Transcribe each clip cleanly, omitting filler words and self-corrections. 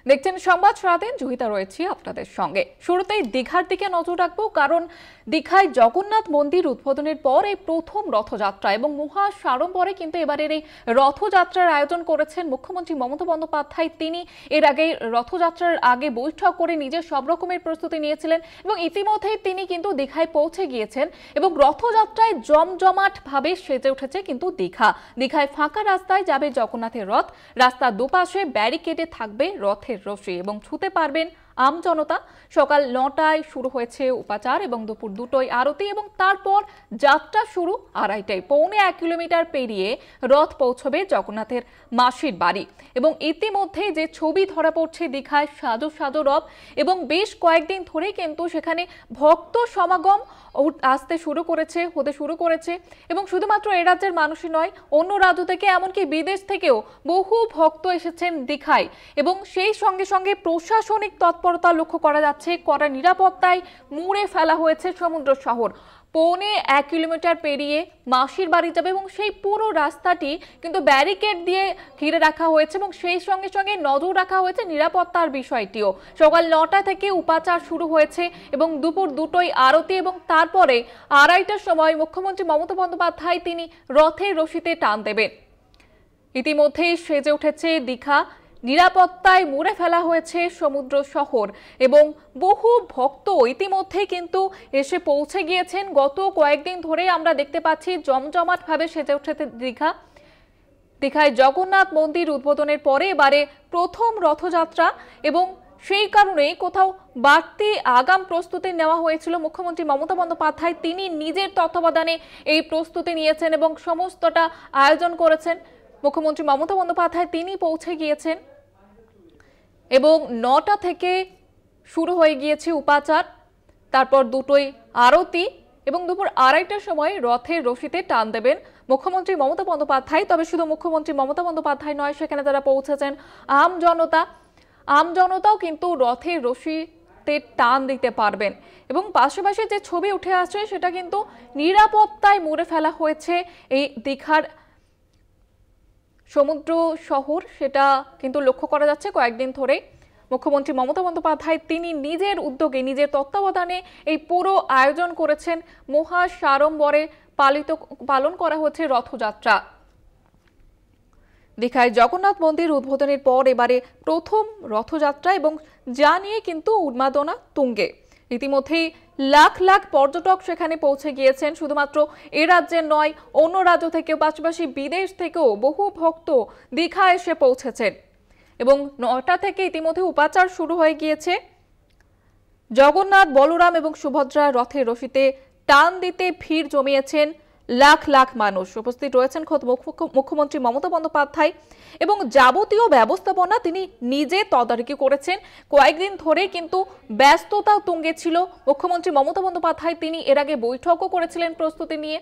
দেখছেন সংবাদ সারাদিন, জহিতা রয়েছি আপনাদের সঙ্গে। শুরুতেই দীঘার দিকে নজর রাখবো, কারণ দীঘায় জগন্নাথ মন্দির উদ্বোধনের পর এই প্রথম রথযাত্রা এবং মহা সাড়ম্বরে কিন্তু এবারের এই রথযাত্রার আয়োজন করেছেন মুখ্যমন্ত্রী মমতা বন্দ্যোপাধ্যায়। তিনি এর আগে রথযাত্রার আগে বৈঠক করে নিজের সব রকমের প্রস্তুতি নিয়েছিলেন এবং ইতিমধ্যেই তিনি কিন্তু দীঘায় পৌঁছে গিয়েছেন এবং রথযাত্রায় জমজমাট ভাবে সেজে উঠেছে কিন্তু দীঘায় ফাঁকা রাস্তায় যাবে জগন্নাথের রথ। রাস্তার দুপাশে ব্যারিকেডে থাকবে রথের রশি এবং ছুতে পারবেন আম জনতা। সকাল 9টায় শুরু হয়েছে উপাচার এবং দুপুর 2টোয় আরতি এবং তারপর যাত্রা শুরু 2:30টায়। পৌনে 1 কিলোমিটার পেরিয়ে রথ পৌঁছবে জগন্নাথের মাসির বাড়ি এবং ইতিমধ্যে যে ছবি ধরা পড়ছে দীঘায় সাজো সাজো রথ এবং বেশ কয়েকদিন ধরে কিন্তু সেখানে ভক্ত সমাগম হতে শুরু করেছে এবং শুধুমাত্র এ রাজ্যের মানুষই নয়, অন্য রাজ্য থেকে এমনকি বিদেশ থেকেও বহু ভক্ত এসেছেন দীঘায় এবং সেই সঙ্গে সঙ্গে প্রশাসনিক তৎপরতা লক্ষ্য করা যাচ্ছে। কড়া নিরাপত্তায় মুড়ে ফেলা হয়েছে সমুদ্র শহর। পৌনে 1 কিলোমিটার পেরিয়ে মাসির বাড়ি যাবে এবং সেই পুরো রাস্তাটি কিন্তু ব্যারিকেড দিয়ে ঘিরে রাখা হয়েছে এবং সেই সঙ্গে সঙ্গে নজর রাখা হয়েছে নিরাপত্তার বিষয়টিও। সকাল 9টা থেকে উপাচার শুরু হয়েছে এবং দুপুর 2টোয় আরতি এবং তারপরে 2:30টার সময় মুখ্যমন্ত্রী মমতা বন্দ্যোপাধ্যায় তিনি রথের রশিতে টান দেবেন। ইতিমধ্যেই সেজে উঠেছে দীঘা, নিরাপত্তায় মুড়ে ফেলা হয়েছে সমুদ্র শহর এবং বহু ভক্ত ইতিমধ্যে কিন্তু এসে পৌঁছে গিয়েছেন। গত কয়েকদিন ধরে আমরা দেখতে পাচ্ছি জমজমাট ভাবে সেজে উঠেছে দীঘায় জগন্নাথ মন্দির উদ্বোধনের পরে এবারে প্রথম রথযাত্রা এবং সেই কারণেই কোথাও বাড়তি আগাম প্রস্তুতি নেওয়া হয়েছিল। মুখ্যমন্ত্রী মমতা বন্দ্যোপাধ্যায় তিনি নিজের তত্ত্বাবধানে এই প্রস্তুতি নিয়েছেন এবং সমস্তটা আয়োজন করেছেন। মুখ্যমন্ত্রী মমতা বন্দ্যোপাধ্যায় তিনি পৌঁছে গিয়েছেন এবং 9টা থেকে শুরু হয়ে গিয়েছে উপাচার, তারপর 2টোয় আরতি এবং দুপুর 2:30টার সময় রথের রশিতে টান দেবেন মুখ্যমন্ত্রী মমতা বন্দ্যোপাধ্যায়। তবে শুধু মুখ্যমন্ত্রী মমতা বন্দ্যোপাধ্যায় নয়, সেখানে যারা পৌঁছেছেন আম জনতাও কিন্তু রথের রশিতে টান দিতে পারবেন এবং পাশাপাশি যে ছবি উঠে আসছে সেটা কিন্তু নিরাপত্তায় মুড়ে ফেলা হয়েছে এই দীঘার সমুদ্র শহর, সেটা কিন্তু লক্ষ্য করা যাচ্ছে কয়েকদিন ধরে। মুখ্যমন্ত্রী মমতা বন্দ্যোপাধ্যায় তিনি নিজের উদ্যোগে নিজের তত্ত্বাবধানে এই পুরো আয়োজন করেছেন। মহা সাড়ম্বরে পালন করা হচ্ছে রথযাত্রা। দীঘায় জগন্নাথ মন্দির উদ্বোধনের পর এবারে প্রথম রথযাত্রা এবং যা নিয়ে কিন্তু উন্মাদনা তুঙ্গে। ইতিমধ্যেই লাখ লাখ পর্যটক সেখানে পৌঁছে গিয়েছেন। শুধুমাত্র এ রাজ্যের নয়, অন্য রাজ্য থেকেও পাশাপাশি বিদেশ থেকেও বহু ভক্ত দীঘা এসে পৌঁছেছেন এবং 9টা থেকে ইতিমধ্যে উপাচার শুরু হয়ে গিয়েছে। জগন্নাথ, বলরাম এবং সুভদ্রা রথের রশিতে টান দিতে ভিড় জমিয়েছেন লাখ লাখ মানুষ। উপস্থিত রয়েছেন খোদ মুখ্যমন্ত্রী মমতা বন্দ্যোপাধ্যায় এবং যাবতীয় ব্যবস্থাপনা তিনি নিজে তদারকি করেছেন। কয়েকদিন ধরে কিন্তু ব্যস্ততা তুঙ্গে ছিল মুখ্যমন্ত্রী মমতা বন্দ্যোপাধ্যায়। তিনি এর আগে বৈঠকও করেছিলেন প্রস্তুতি নিয়ে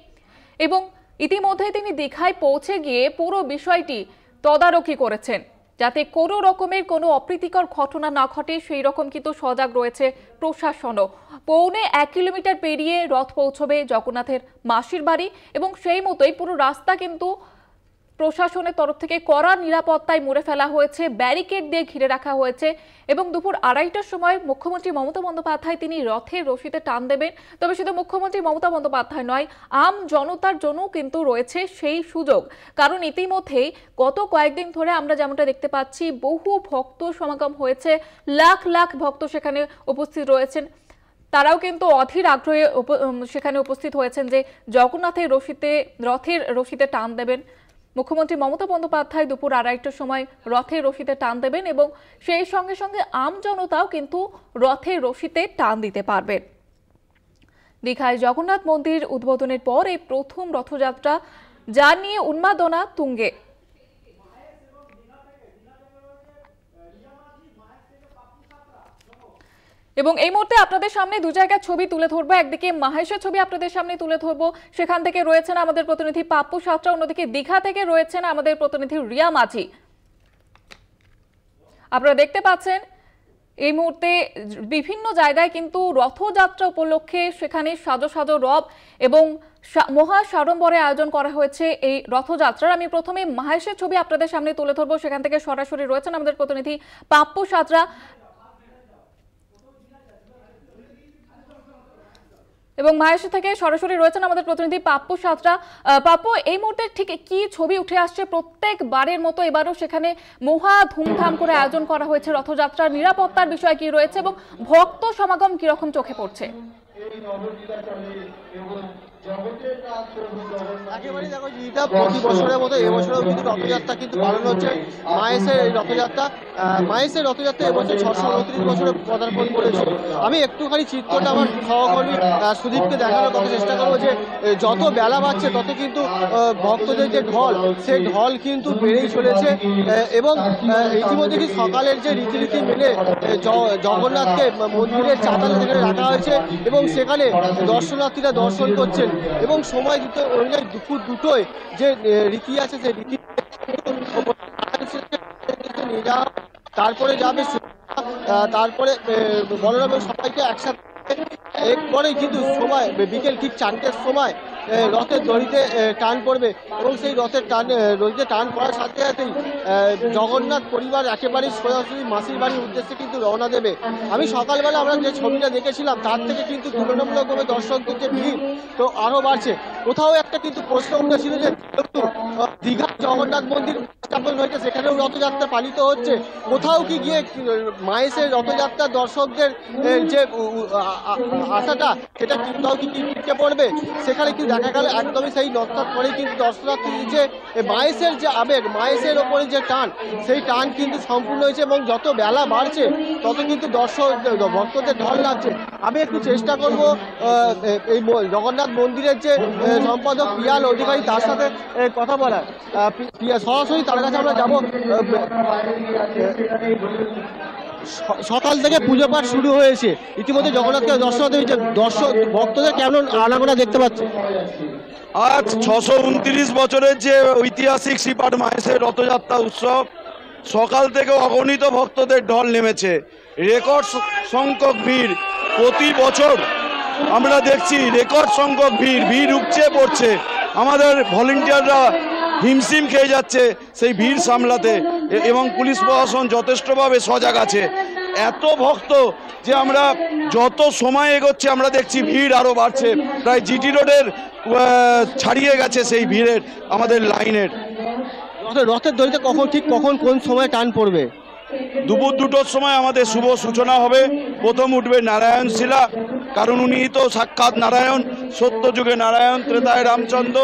এবং ইতিমধ্যে তিনি দীঘায় পৌঁছে গিয়ে পুরো বিষয়টি তদারকি করেছেন যাতে কোনো রকমের কোনো অপ্রীতিকর ঘটনা না ঘটে, সেই রকম কিন্তু সজাগ রয়েছে প্রশাসনও। পৌনে 1 কিলোমিটার পেরিয়ে রথ পৌঁছবে জগন্নাথের মাসির বাড়ি এবং সেই মতোই পুরো রাস্তা কিন্তু প্রশাসনের তরফ থেকে কড়া নিরাপত্তায় মুড়ে ফেলা হয়েছে, ব্যারিকেড দিয়ে ঘিরে রাখা হয়েছে এবং দুপুর 2:30টার সময় মুখ্যমন্ত্রী মমতা বন্দ্যোপাধ্যায় তিনি রথের রশিতে টান দেবেন। তবে শুধু মুখ্যমন্ত্রী মমতা বন্দ্যোপাধ্যায় নয়, আম জনতার জন্য কিন্তু রয়েছে সেই সুযোগ, কারণ ইতিমধ্যেই গত কয়েকদিন ধরে আমরা যেমনটা দেখতে পাচ্ছি বহু ভক্ত সমাগম হয়েছে, লাখ লাখ ভক্ত সেখানে উপস্থিত রয়েছেন। তারাও কিন্তু অধীর আগ্রহে সেখানে উপস্থিত হয়েছেন যে জগন্নাথের রথের রশিতে টান দেবেন। মুখ্যমন্ত্রী মমতা বন্দ্যোপাধ্যায় দুপুর 2:30টার সময় রথের রশিতে টান দেবেন এবং সেই সঙ্গে সঙ্গে আম জনতাও কিন্তু রথের রশিতে টান দিতে পারবেন। দীঘায় জগন্নাথ মন্দির উদ্বোধনের পর এই প্রথম রথযাত্রা, যা নিয়ে উন্মাদনা তুঙ্গে। এবং এই মুহূর্তে আপনাদের সামনে দু জায়গার ছবি তুলে ধরবো। একদিকে মাহেশের ছবি আপনাদের সামনে তুলে ধরবো, সেখান থেকে রয়েছেন আমাদের প্রতিনিধি পাপ্পু সাঁতরা, অন্যদিকে দীঘা থেকে রয়েছেন আমাদের প্রতিনিধি রিয়া মাঝি। আপনারা দেখতে পাচ্ছেন এই মুহূর্তে বিভিন্ন জায়গায় কিন্তু রথযাত্রা উপলক্ষে সেখানে সাজো সাজো রব এবং মহা সাড়ম্বরে আয়োজন করা হয়েছে এই রথযাত্রার। আমি প্রথমে মাহেশের ছবি আপনাদের সামনে তুলে ধরবো, সেখান থেকে সরাসরি রয়েছেন আমাদের প্রতিনিধি পাপ্পু সাঁতরা। এবং মাহেশ থেকে সরাসরি রয়েছেন আমাদের প্রতিনিধি পাপ্পু সাঁতরা। পাপ্পু, এই মুহূর্তে ঠিক কি ছবি উঠে আসছে? প্রত্যেকবারের মতো এবারও সেখানে মহা ধুমধাম করে আয়োজন করা হয়েছে রথযাত্রার। নিরাপত্তার বিষয় কি রয়েছে এবং ভক্ত সমাগম কিরকম চোখে পড়ছে? একেবারে দেখো জিটা, প্রতি বছরের মতো এবছরেও কিন্তু রথযাত্রা কিন্তু পালন হচ্ছে। মাহেশের এই রথযাত্রা এবছর 629 বছরে পদার্পণ করেছে। আমি একটুখানি চিত্রটা আমার সহকর্মী সুদীপকে দেখানোর কথা চেষ্টা করবো যে যত বেলা বাড়ছে তত কিন্তু ভক্তদের যে ঢল, সেই ঢল কিন্তু বেড়েই চলেছে। এবং ইতিমধ্যে কি সকালের যে রীতিনীতি মেনে জগন্নাথকে মন্দিরের চাতালে সেখানে রাখা হয়েছে এবং সেখানে দর্শনার্থীরা দর্শন করছেন। এবং সময় দিতে অনুযায়ী দুপুর দুটোয় যে রীতি আছে সেই রীতি নিয়ে যাওয়া, তারপরে যাবে, তারপরে বলরাম সবাইকে একসাথে এরপরেই কিন্তু সময় বিকেল ঠিক 4টের সময় রথের দড়িতে টান পড়বে এবং সেই দড়িতে টান পড়ার সাথে সাথেই জগন্নাথ পরিবার একেবারেই সোজাসুজি মাসির বাড়ির উদ্দেশ্যে কিন্তু রওনা দেবে। আমি সকালবেলা আমরা যে ছবিটা দেখেছিলাম তার থেকে কিন্তু তুলনামূলকভাবে দর্শকদের যে ভিড় তো আরও বাড়ছে। কোথাও একটা কিন্তু প্রশ্ন উঠেছিল যে যেহেতু দীঘা জগন্নাথ মন্দির স্থাপন হয়েছে সেখানেও রথযাত্রা পালিত হচ্ছে, কোথাও কি গিয়ে মাহেশের রথযাত্রা দর্শকদের যে আশাটা সেটা কোথাও কি পিছিয়ে পড়বে? সেখানে কিন্তু দেখা গেল একদমই সেই নস্তার পরেই কিন্তু দর্শনার্থী যে মাহেশের যে আবেগ, মাহেশের ওপরে যে টান, সেই টান কিন্তু সম্পূর্ণ হয়েছে এবং যত বেলা বাড়ছে তত কিন্তু ভক্তদের ঢল লাগছে। আমি একটু চেষ্টা করব এই জগন্নাথ মন্দিরের যে সম্পাদক পিয়াল অধিকারী তার সাথে কথা বলার। সরাসরি তার কাছে আমরা যাবো। সকাল থেকে পুজো পাঠ শুরু হয়েছে, ইতিমধ্যে জগন্নাথকে দর্শক ভক্তদের কেমন আনাগোনা দেখতে পাচ্ছে? আজ 629 বছরের যে ঐতিহাসিক শ্রীপাঠ মাহেশের রথযাত্রা উৎসব, সকাল থেকে অগণিত ভক্তদের ঢল নেমেছে। রেকর্ড সংখ্যক ভিড়, প্রতি বছর আমরা দেখছি রেকর্ড সংখ্যক ভিড় উপচে পড়ছে। আমাদের ভলেন্টিয়াররা হিমশিম খেয়ে যাচ্ছে সেই ভিড় সামলাতে এবং পুলিশ প্রশাসন যথেষ্টভাবে সজাগ আছে। এত ভক্ত যে আমরা যত সময় এগোচ্ছে আমরা দেখছি ভিড় আরও বাড়ছে। প্রায় জিটি রোডের ছাড়িয়ে গেছে সেই ভিড়ের আমাদের লাইনের। রথের দড়িতে কখন কোন সময় টান পড়বে? দুপুর 2টোর সময় আমাদের শুভ সূচনা হবে। প্রথম উঠবে নারায়ণ শিলা, কারণ উনি তো সাক্ষাৎ নারায়ণ, সত্য যুগে নারায়ণ, ত্রেতায় রামচন্দ্র,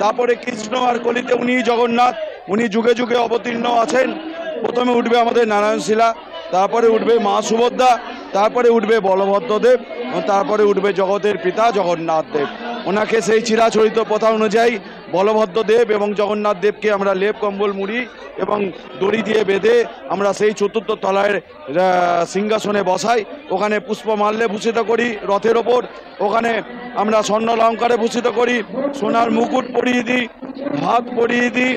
তারপরে কৃষ্ণ আর কলিতে উনি জগন্নাথ, উনি যুগে যুগে অবতীর্ণ আছেন। প্রথমে উঠবে আমাদের নারায়ণ শিলা, তারপরে উঠবে মা সুভদ্রা, তারপরে উঠবে বলভদ্রদেব, তারপরে উঠবে জগতের পিতা জগন্নাথ দেব। ওনাকে সেই চিরাচরিত প্রথা অনুযায়ী বলভদ্রদেব এবং জগন্নাথ দেবকে আমরা লেপ কম্বল মুড়ি এবং দড়ি দিয়ে বেঁধে আমরা সেই 4র্থ তলায় সিংহাসনে বসাই। ওখানে পুষ্পমাল্যে ভূষিত করি রথের ওপর, ওখানে আমরা স্বর্ণ অলঙ্কারে ভূষিত করি, সোনার মুকুট পরিয়ে দিই, হাত পরিয়ে দিই,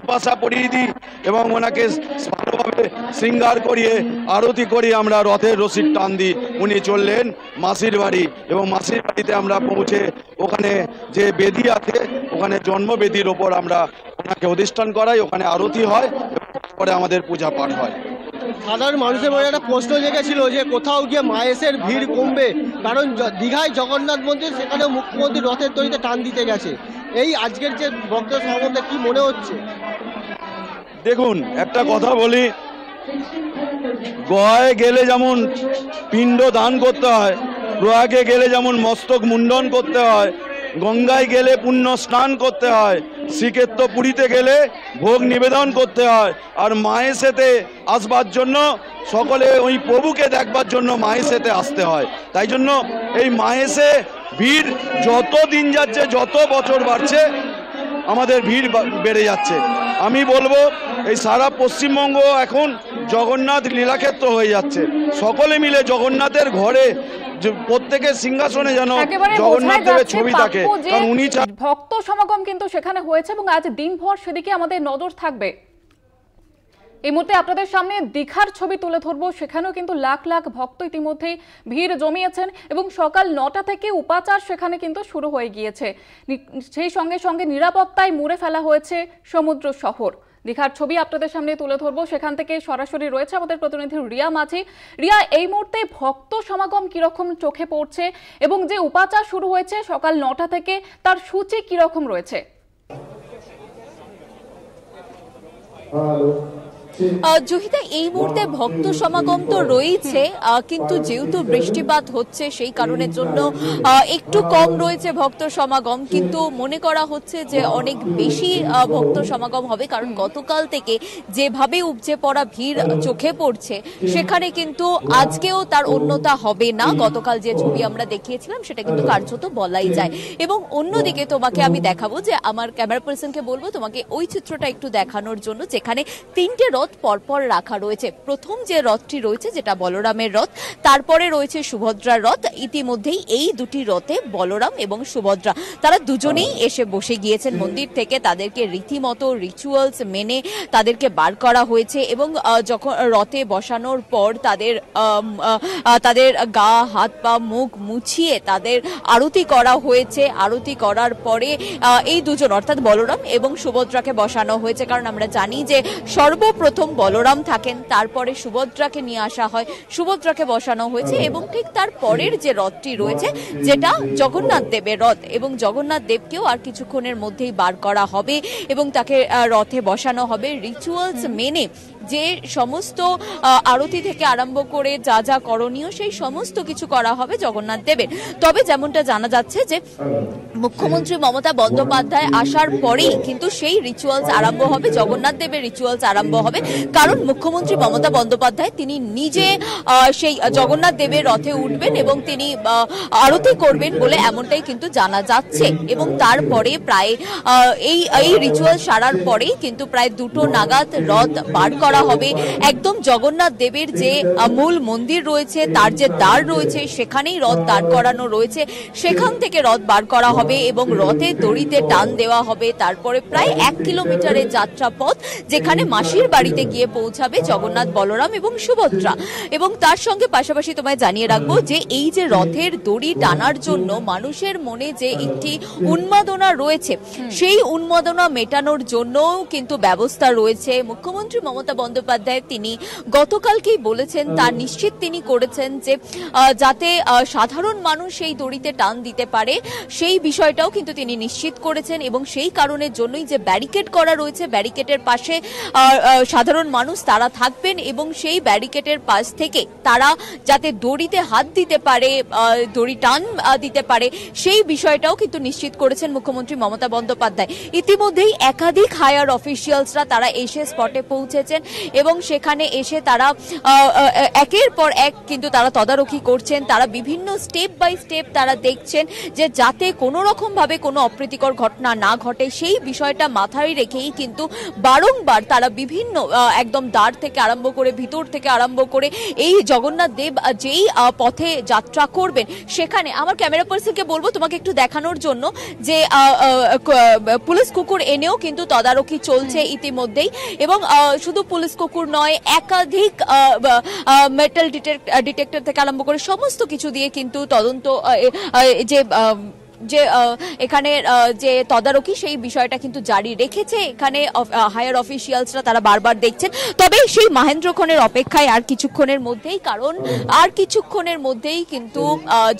পাশা পরিয়ে দিই এবং ওনাকে ভালোভাবে শৃঙ্গার করিয়ে আরতি করি। আমরা রথের রশির টান দিই, উনি চললেন মাসির বাড়ি এবং মাসির বাড়িতে আমরা পৌঁছে ওখানে যে বেদি আছে ওখানে জন্মবেদির ওপর আমরা ওনাকে অধিষ্ঠান করাই, ওখানে আরতি হয়, পরে আমাদের পূজা পাঠ হয়। সাধারণ মানুষের মনে একটা প্রশ্ন জেগেছিল যে কোথাও গিয়ে মাহেশের ভিড় কমবে, কারণ দীঘায় জগন্নাথ মন্দির, সেখানেও মুখ্যমন্ত্রী রথের দড়িতে টান দিতে গেছে। এই আজকের যে ভক্ত সম্বন্ধে কি মনে হচ্ছে? দেখুন, একটা কথা বলি, গোয়ায় গেলে যেমন পিণ্ড দান করতে হয়, প্রয়াগে গেলে যেমন মস্তক মুন্ডন করতে হয়, গঙ্গায় গেলে পুণ্য স্নান করতে হয়, শ্রীক্ষেত্র পুরীতে গেলে ভোগ নিবেদন করতে হয়, আর মাহেশেতে আসবার জন্য সকলে ওই প্রভুকে দেখবার জন্য মাহেশেতে আসতে হয়। তাই জন্য এই মাহেশে ভিড় যত দিন যাচ্ছে, যত বছর বাড়ছে, আমাদের ভিড় বেড়ে যাচ্ছে। আমি বলবো এই সারা পশ্চিমবঙ্গ এখন জগন্নাথ লীলাক্ষেত্র হয়ে যাচ্ছে। সকলে মিলে জগন্নাথের ঘরে প্রত্যেকের সিংহাসনে যেন জগন্নাথ দেবের ছবি থাকে, কারণ উনি ভক্ত সমাগম কিন্তু সেখানে হয়েছে এবং আজ দিনভর সেদিকে আমাদের নজর থাকবে। এই মুহূর্তে আপনাদের সামনে দীঘার ছবি তুলে ধরবো। সেখানেও কিন্তু লাখ লাখ ভক্ত ইতিমধ্যেই ভিড় জমিয়েছেন এবং সকাল 9টা থেকে উপাচার সেখানে কিন্তু শুরু হয়ে গিয়েছে। সেই সঙ্গে সঙ্গে নিরাপত্তায় মুড়ে ফেলা হয়েছে সমুদ্র শহর। দীঘার ছবি আপনাদের সামনে তুলে ধরবো। সেখান থেকে সরাসরি রয়েছে আমাদের প্রতিনিধি রিয়া মাঝি। রিয়া, এই মুহূর্তে ভক্ত সমাগম কিরকম চোখে পড়ছে এবং যে উপাচার শুরু হয়েছে সকাল 9টা থেকে তার সূচি কিরকম রয়েছে? জহিতা, এই মুহূর্তে ভক্ত সমাগম তো রয়েছে, কিন্তু যেহেতু বৃষ্টিপাত হচ্ছে সেই কারণের জন্য একটু কম রয়েছে ভক্ত সমাগম, কিন্তু মনে করা হচ্ছে যে অনেক বেশি ভক্ত সমাগম হবে, কারণ গতকাল থেকে যেভাবে উপচে পড়া ভিড় চোখে পড়ছে সেখানে কিন্তু আজকেও তার অন্যতা হবে না। গতকাল যে ছবি আমরা দেখিয়েছিলাম সেটা কিন্তু কার্যত বলাই যায়। এবং অন্যদিকে তোমাকে আমি দেখাবো, যে আমার ক্যামেরা পার্সনকে বলবো তোমাকে ওই চিত্রটা একটু দেখানোর জন্য, যেখানে 3টে রথ পরপর রাখা রয়েছে। প্রথম যে রথটি রয়েছে যেটা বলরামের রথ, তারপরে রয়েছে সুভদ্রার রথ। ইতিমধ্যেই এই দুটি রথে বলরাম এবং সুভদ্রা তারা দুজনেই এসে বসে গিয়েছেন মন্দির থেকে। তাদেরকে রীতিমতো রিচুয়ালস মেনে তাদেরকে বার করা হয়েছে এবং যখন রথে বসানোর পর তাদের গা হাত পা মুখ মুছিয়ে তাদের আরতি করা হয়েছে। আরতি করার পরে এই দুজন অর্থাৎ বলরাম এবং সুভদ্রাকে বসানো হয়েছে, কারণ আমরা জানি যে সর্বপ্রথম বলরাম থাকেন, তারপরে সুভদ্রাকে নিয়ে আসা হয়, সুভদ্রাকে বসানো হয়েছে এবং ঠিক তার পরের যে রথটি রয়েছে যেটা জগন্নাথ দেবের রথ, এবং জগন্নাথ দেবকেও আর কিছুক্ষণের মধ্যেই বার করা হবে এবং তাকে রথে বসানো হবে রিচুয়ালস মেনে। যে সমস্ত আরতি থেকে আরম্ভ করে যা যা করণীয় সেই সমস্ত কিছু করা হবে জগন্নাথ দেবের। তবে যেমনটা জানা যাচ্ছে যে মুখ্যমন্ত্রী মমতা বন্দ্যোপাধ্যায় আসার পরেই কিন্তু সেই রিচুয়ালস আরম্ভ হবে, জগন্নাথ দেবের রিচুয়ালস আরম্ভ হবে, কারণ মুখ্যমন্ত্রী মমতা বন্দ্যোপাধ্যায় তিনি নিজে সেই জগন্নাথ দেবের রথে উঠবেন এবং তিনি আরতি করবেন বলে এমনটাই কিন্তু জানা যাচ্ছে। এবং তারপরে প্রায় এই রিচুয়াল সারার পরেই কিন্তু প্রায় 2টো নাগাদ রথ বার করা হবে। একদম জগন্নাথ দেবের যে মূল মন্দির রয়েছে তার যে দ্বার রয়েছে সেখানেই রথ দাঁড় করানো রয়েছে, সেখান থেকে রথ বার করা হবে এবং রথে দড়িতে টান দেওয়া হবে। তারপরে প্রায় 1 কিলোমিটারের যাত্রা পথ, যেখানে মাসির বাড়িতে গিয়ে পৌঁছাবে জগন্নাথ, বলরাম এবং সুভদ্রা। এবং তার সঙ্গে পাশাপাশি তোমায় জানিয়ে রাখবো যে এই যে রথের দড়ি টানার জন্য মানুষের মনে যে একটি উন্মাদনা রয়েছে, সেই উন্মাদনা মেটানোর জন্য কিন্তু ব্যবস্থা রয়েছে। মুখ্যমন্ত্রী মমতা বন্দ্যোপাধ্যায় তিনি গতকালকেই বলেছেন, তা নিশ্চিত তিনি করেছেন যে যাতে সাধারণ মানুষ সেই দড়িতে টান দিতে পারে সেই বিষয়টাও কিন্তু তিনি নিশ্চিত করেছেন। এবং সেই কারণের জন্যই যে ব্যারিকেড করা রয়েছে, ব্যারিকেডের পাশে সাধারণ মানুষ তারা থাকবেন এবং সেই ব্যারিকেডের পাশ থেকে তারা যাতে দড়িতে হাত দিতে পারে, দড়ি টান দিতে পারে, সেই বিষয়টাও কিন্তু নিশ্চিত করেছেন মুখ্যমন্ত্রী মমতা বন্দ্যোপাধ্যায়। ইতিমধ্যেই একাধিক হায়ার অফিসিয়ালসরা তারা এসে স্পটে পৌঁছেছেন এবং সেখানে এসে তারা একের পর এক কিন্তু তারা তদারকি করছেন। তারা বিভিন্ন স্টেপ বাই স্টেপ তারা দেখছেন যে যাতে কোনো রকম ভাবে কোনো অপ্রীতিকর ঘটনা না ঘটে, সেই বিষয়টা মাথায় রেখেই কিন্তু বারংবার তারা বিভিন্ন একদম দ্বার থেকে আরম্ভ করে ভিতর থেকে আরম্ভ করে এই জগন্নাথ দেব যেই পথে যাত্রা করবেন সেখানে আমার ক্যামেরা পার্সনকে বলবো তোমাকে একটু দেখানোর জন্য যে পুলিশ কুকুর এনেও কিন্তু তদারকি চলছে ইতিমধ্যেই। এবং শুধু পুলিশ কুকুর নয়, একাধিক মেটাল ডিটেক্টর থেকে আরম্ভ করে সমস্ত কিছু দিয়ে কিন্তু তদন্ত যে এখানে যে তদারকি সেই বিষয়টা কিন্তু জারি রেখেছে এখানে হায়ার অফিসিয়ালসরা, তারা বারবার দেখছেন। তবে সেই মহেন্দ্রক্ষণের অপেক্ষায় আর কিছুক্ষণের মধ্যেই, কারণ আর কিছুক্ষণের মধ্যেই কিন্তু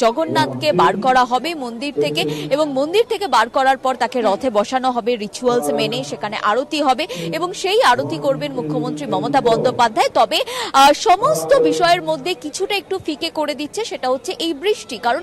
জগন্নাথকে বার করা হবে মন্দির থেকে এবং মন্দির থেকে বার করার পর তাকে রথে বসানো হবে রিচুয়ালস মেনে। সেখানে আরতি হবে এবং সেই আরতি করবেন মুখ্যমন্ত্রী মমতা বন্দ্যোপাধ্যায়। তবে সমস্ত বিষয়ের মধ্যে কিছুটা একটু ফিকে করে দিচ্ছে সেটা হচ্ছে এই বৃষ্টি, কারণ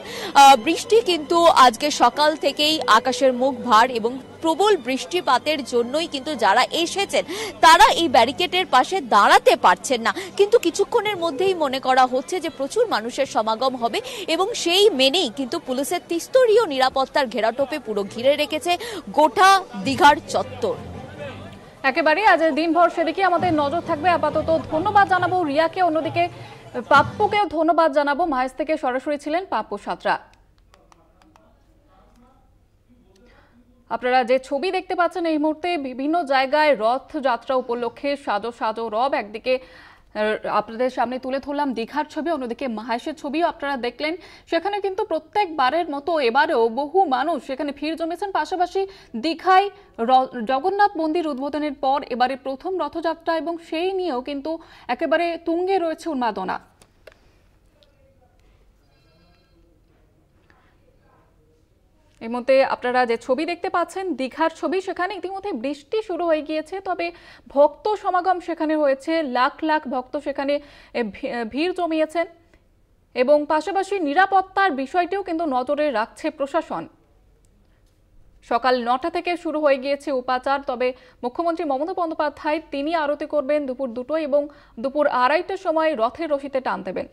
বৃষ্টি কিন্তু আজকে সকাল থেকেই আকাশের মুখ ভার এবং প্রবল বৃষ্টিপাতের জন্যই কিন্তু যারা এসেছেন তারা এই ব্যারিকেডের পাশে দাঁড়াতে পারছেন না। কিন্তু কিছুক্ষণের মধ্যেই মনে করা হচ্ছে যে প্রচুর মানুষের সমাগম হবে এবং সেই মেনেই কিন্তু পুলিশের ত্রিস্তরীয় নিরাপত্তার ঘেরাটোপে পুরো ঘিরে রেখেছে গোটা দীঘার চত্বর। একেবারে আজ দিনভর সেদিকে আমাদের নজর থাকবে। আপাতত ধন্যবাদ জানাবো রিয়াকে, অন্যদিকে পাপ্পুকেও ধন্যবাদ জানাবো। মাহেশ থেকে সরাসরি ছিলেন পাপ্পু সাঁতরা। আপনারা যে ছবি দেখতে পাচ্ছেন এই মুহূর্তে বিভিন্ন জায়গায় রথযাত্রা উপলক্ষে সাজো সাজো রব। একদিকে আপনাদের সামনে তুলে ধরলাম দীঘার ছবি, অন্যদিকে মাহেশের ছবিও আপনারা দেখলেন। সেখানে কিন্তু প্রত্যেকবারের মতো এবারেও বহু মানুষ সেখানে ভিড় জমেছেন। পাশাপাশি দীঘায় জগন্নাথ মন্দির উদ্বোধনের পর এবারে প্রথম রথযাত্রা এবং সেই নিয়েও কিন্তু একেবারে তুঙ্গে রয়েছে উন্মাদনা। এর মধ্যে আপনারা যে ছবি দেখতে পাচ্ছেন দীঘার ছবি, সেখানে ইতিমধ্যে বৃষ্টি শুরু হয়ে গিয়েছে, তবে ভক্ত সমাগম সেখানে হয়েছে। লাখ লাখ ভক্ত সেখানে ভিড় জমিয়েছেন এবং পাশাপাশি নিরাপত্তার বিষয়টিও কিন্তু নজরে রাখছে প্রশাসন। সকাল 9টা থেকে শুরু হয়ে গিয়েছে উপাচার, তবে মুখ্যমন্ত্রী মমতা বন্দ্যোপাধ্যায় তিনি আরতি করবেন দুপুর 2টো এবং দুপুর 2:30টার সময় রথের রশিতে টান দেবেন।